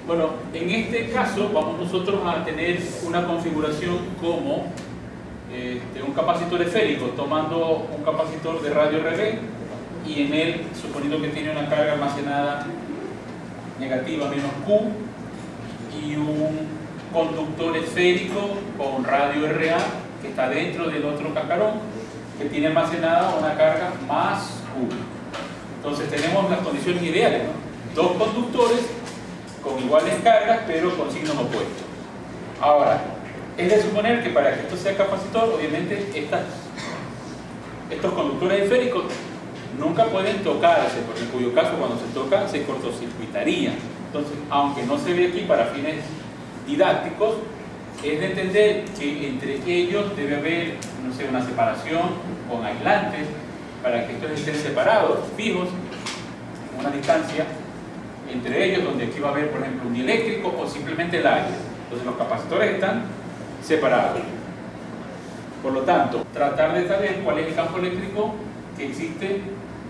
Bueno, en este caso vamos nosotros a tener una configuración como un capacitor esférico, tomando un capacitor de radio RB y en él, suponiendo que tiene una carga almacenada negativa menos Q y un conductor esférico con radio RA que está dentro del otro cascarón que tiene almacenada una carga más Q. Entonces tenemos las condiciones ideales, ¿no? Dos conductores con iguales cargas pero con signos opuestos. Ahora, es de suponer que para que esto sea capacitor, obviamente estos conductores esféricos nunca pueden tocarse, porque en cuyo caso cuando se tocan se cortocircuitaría. Entonces, aunque no se ve aquí para fines didácticos, es de entender que entre ellos debe haber, no sé, una separación con aislantes para que estos estén separados, fijos, una distancia entre ellos, donde aquí va a haber, por ejemplo, un dieléctrico o simplemente el aire. Entonces los capacitores están separados. Por lo tanto, tratar de saber cuál es el campo eléctrico que existe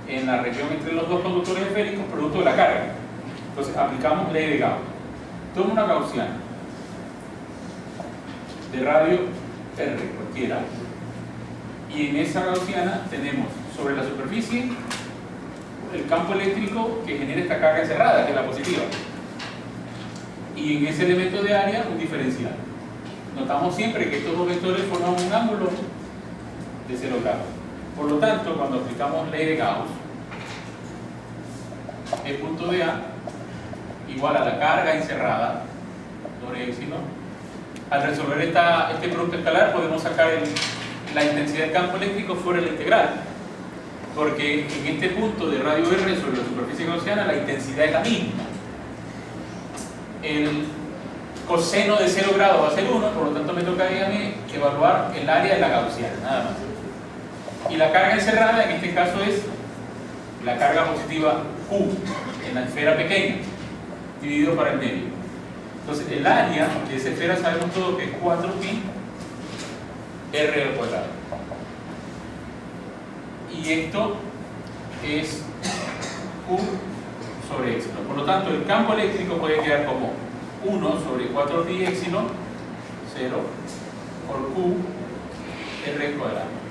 en la región entre los dos conductores esféricos producto de la carga. Entonces aplicamos ley de Gauss. Tomo una gaussiana de radio R cualquiera y en esa gaussiana tenemos sobre la superficie el campo eléctrico que genera esta carga encerrada, que es la positiva, y en ese elemento de área un diferencial. Notamos siempre que estos dos vectores forman un ángulo de 0 grados. Por lo tanto, cuando aplicamos ley de Gauss, E punto de A igual a la carga encerrada sobre épsilon. Al resolver este producto escalar podemos sacar la intensidad del campo eléctrico fuera de la integral, porque en este punto de radio R sobre la superficie gaussiana la intensidad es la misma. El coseno de 0 grados va a ser 1, por lo tanto me toca a mí evaluar el área de la gaussiana, nada más. Y la carga encerrada en este caso es la carga positiva Q en la esfera pequeña, dividido para el medio. Entonces el área de esa esfera sabemos todo que es 4pi R al cuadrado. Y esto es Q sobre épsilon. Por lo tanto, el campo eléctrico puede quedar como 1 sobre 4pi épsilon 0 por Q R al cuadrado.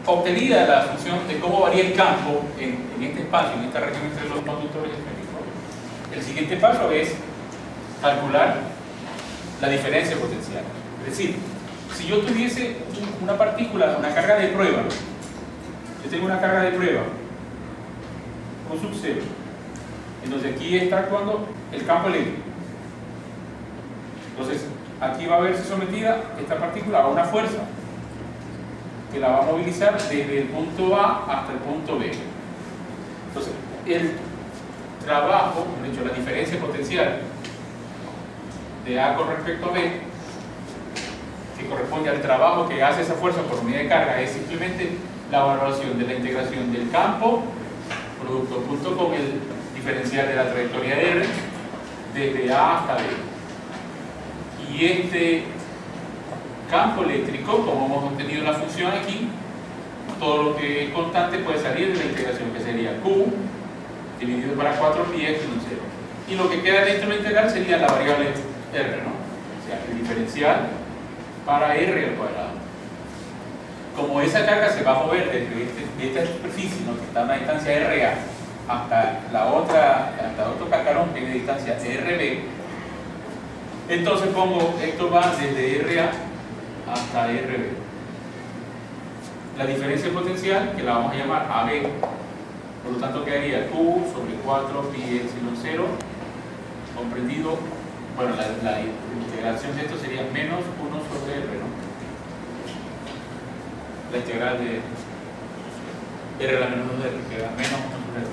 Obtenida la función de cómo varía el campo en este espacio, en esta región entre los conductores esféricos, el siguiente paso es calcular la diferencia potencial. Es decir, si yo tuviese una partícula, una carga de prueba, yo tengo una carga de prueba, Q sub 0, entonces aquí está actuando el campo eléctrico. Entonces, aquí va a verse sometida esta partícula a una fuerza que la va a movilizar desde el punto A hasta el punto B. Entonces, el trabajo, de hecho, la diferencia potencial de A con respecto a B, que corresponde al trabajo que hace esa fuerza por unidad de carga, es simplemente la valoración de la integración del campo, producto punto con el diferencial de la trayectoria R, desde A hasta B. Y este campo eléctrico, como hemos obtenido la función aquí, todo lo que es constante puede salir de la integración, que sería Q dividido para 4pi epsilon 0. Y lo que queda dentro de la integral sería la variable R, ¿no? O sea, el diferencial para R al cuadrado. Como esa carga se va a mover desde esta superficie, ¿no?, que está a una distancia RA hasta otro cascarón que tiene distancia RB, entonces pongo, esto va desde RA hasta RB. La diferencia potencial, que la vamos a llamar AB, por lo tanto quedaría Q sobre 4pi epsilon 0 comprendido, bueno, la integración de esto sería menos 1 sobre R, ¿no? La integral de R a la menos 2 de R, que da menos 1 sobre R,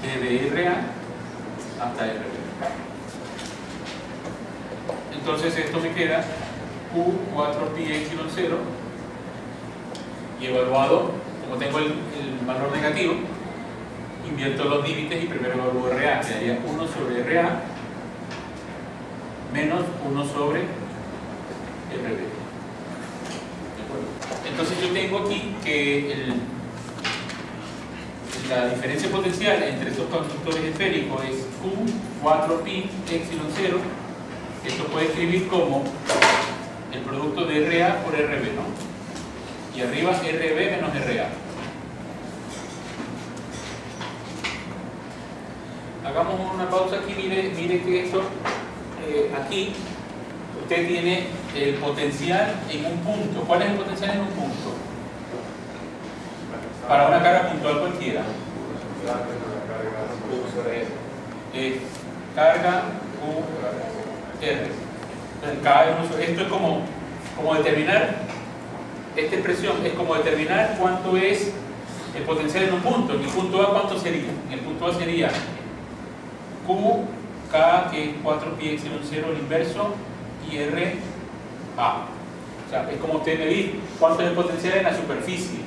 desde RA hasta RB. Entonces esto me queda Q 4pi epsilon 0 y evaluado, como tengo el valor negativo, invierto los límites y primero evalúo RA, que daría 1 sobre RA menos 1 sobre RB. ¿De acuerdo? Entonces yo tengo aquí que el la diferencia potencial entre estos conductores esféricos es Q 4pi epsilon 0. Esto puede escribir como el producto de RA por RB, ¿no? Y arriba RB menos RA. Hagamos una pausa aquí. Mire que esto, aquí, usted tiene el potencial en un punto. ¿Cuál es el potencial en un punto? Para una carga puntual cualquiera. Carga QR. Esto es como determinar, esta expresión es como determinar cuánto es el potencial en un punto. En el punto A, ¿cuánto sería? En el punto A sería Q, K, que es 4pi epsilon 0, el inverso, y R, A. O sea, es como usted medir cuánto es el potencial en la superficie.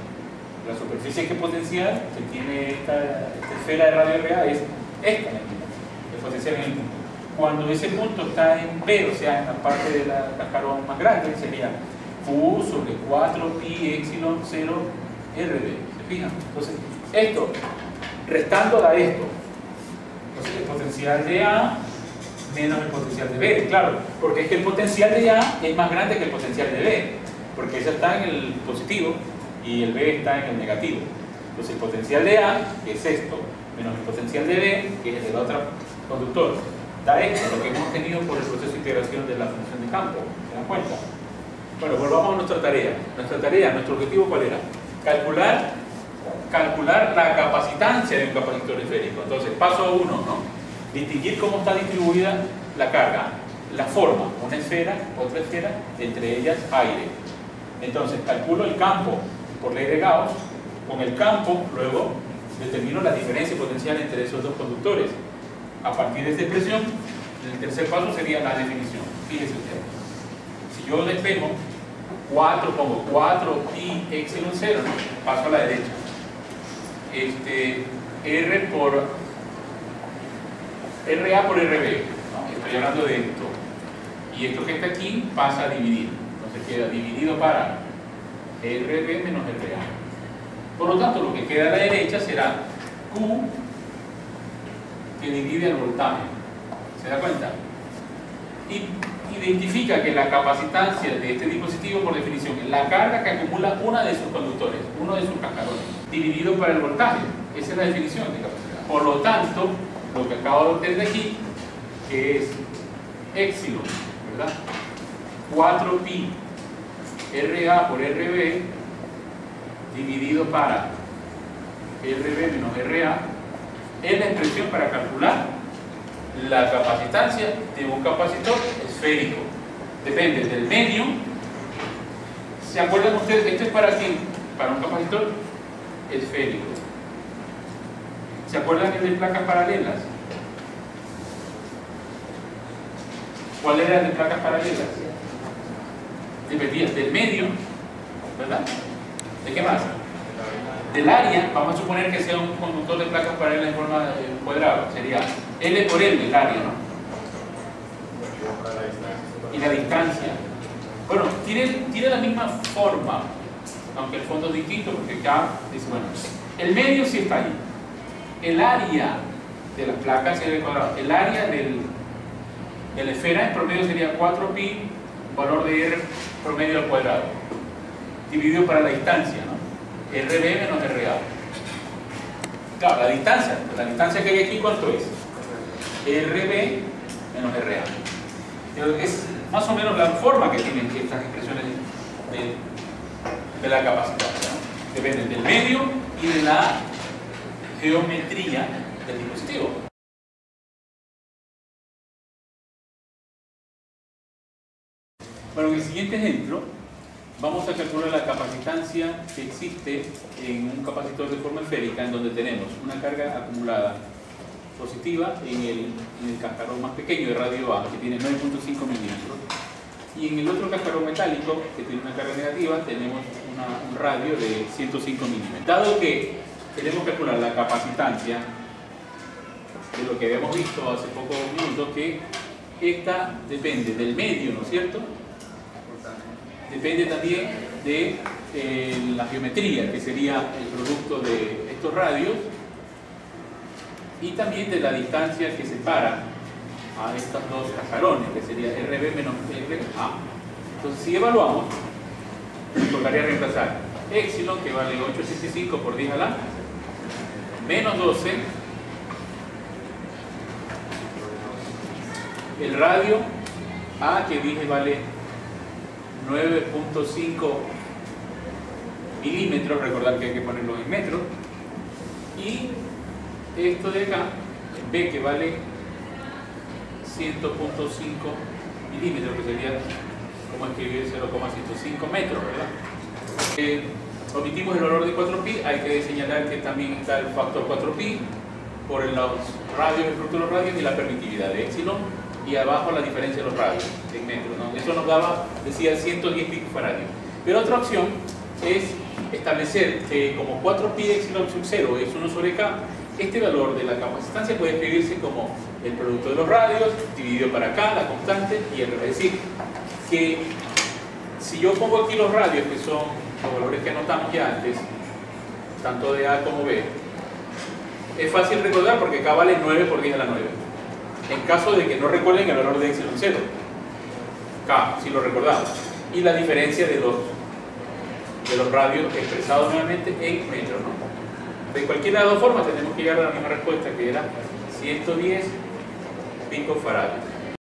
La superficie que potencial que tiene esta esfera de radio RA es esta, el potencial en el punto. Cuando ese punto está en B, o sea, en la parte del cascarón más grande, sería Q sobre 4pi epsilon 0 RB. ¿Se fijan? Entonces, esto, restando da esto. Entonces, el potencial de A menos el potencial de B. Claro, porque es que el potencial de A es más grande que el potencial de B, porque ese está en el positivo y el B está en el negativo. Entonces, el potencial de A, que es esto, menos el potencial de B, que es el del otro conductor, da esto, lo que hemos tenido por el proceso de integración de la función de campo. ¿Se dan cuenta? Bueno, volvamos a nuestra tarea. Nuestro objetivo, ¿cuál era? Calcular la capacitancia de un capacitor esférico. Entonces, paso 1, ¿no? Distinguir cómo está distribuida la carga, la forma, una esfera, otra esfera, entre ellas aire. Entonces, calculo el campo por ley de Gauss. Con el campo, luego, determino la diferencia potencial entre esos dos conductores. A partir de esta expresión, el tercer paso sería la definición. Fíjese usted. Si yo despejo 4, pongo 4pi epsilon 0, ¿no? Paso a la derecha. R por RA por RB, ¿no? Estoy hablando de esto. Y esto que está aquí pasa a dividir. Entonces queda dividido para RB menos RA. Por lo tanto, lo que queda a la derecha será Q que divide el voltaje. ¿Se da cuenta? Y identifica que la capacitancia de este dispositivo, por definición, es la carga que acumula uno de sus conductores, uno de sus cascarones, dividido para el voltaje. Esa es la definición de capacidad. Por lo tanto, lo que acabo de obtener aquí, que es epsilon, ¿verdad? 4pi RA por RB dividido para RB menos RA es la expresión para calcular la capacitancia de un capacitor esférico. Depende del medio. ¿Se acuerdan ustedes? Esto es para quién? Para un capacitor esférico. ¿Se acuerdan el de placas paralelas? ¿Cuál era el de placas paralelas? Dependía del medio, ¿verdad? ¿De qué más? Del área. Vamos a suponer que sea un conductor de placas paralelas en forma de cuadrado. Sería L por L, el área, ¿no? Y la distancia. Bueno, tiene la misma forma, aunque el fondo es distinto, porque acá dice, bueno, el medio sí está ahí. El área de las placas sería el cuadrado. El área de la esfera en promedio sería 4pi, valor de R promedio al cuadrado, dividido para la distancia, ¿no? RB menos RA. Claro, la distancia que hay aquí, ¿cuánto es? RB menos RA. Es más o menos la forma que tienen estas expresiones de la capacitancia, ¿no? Dependen del medio y de la geometría del dispositivo. Bueno, en el siguiente ejemplo vamos a calcular la capacitancia que existe en un capacitor de forma esférica, en donde tenemos una carga acumulada positiva en el cascarón más pequeño de radio A, que tiene 9.5 milímetros, y en el otro cascarón metálico, que tiene una carga negativa, tenemos un radio de 105 milímetros. Dado que queremos calcular la capacitancia de lo que habíamos visto hace pocos minutos, que esta depende del medio, ¿no es cierto? Depende también de la geometría, que sería el producto de estos radios y también de la distancia que separa a estos dos cascarones, que sería RB menos RA. Entonces, si evaluamos, nos tocaría reemplazar epsilon, que vale 8,65 por 10 a la menos 12, el radio A, que dije vale 9,5 milímetros, recordar que hay que ponerlo en metros, y esto de acá, B, que vale 100,5 milímetros, que sería como escribir 0,105 metros, ¿verdad? Omitimos el valor de 4pi, hay que señalar que también está el factor 4pi por los radios, el producto de los radios y la permitividad de epsilon, y abajo la diferencia de los radios en metros, ¿no? Eso nos daba, decía, 110 picofaradios. Pero otra opción es establecer que como 4pi epsilon sub 0 es 1 sobre k, este valor de la capacitancia puede escribirse como el producto de los radios dividido para k, la constante, y el es decir, que si yo pongo aquí los radios, que son los valores que anotamos ya antes, tanto de A como B, es fácil recordar porque K vale 9 por 10 a la 9. En caso de que no recuerden el valor de epsilon 0, K, si lo recordamos, y la diferencia de los radios expresados nuevamente en metros, ¿no? De cualquiera de las dos formas tenemos que llegar a la misma respuesta, que era 110 picofaradios.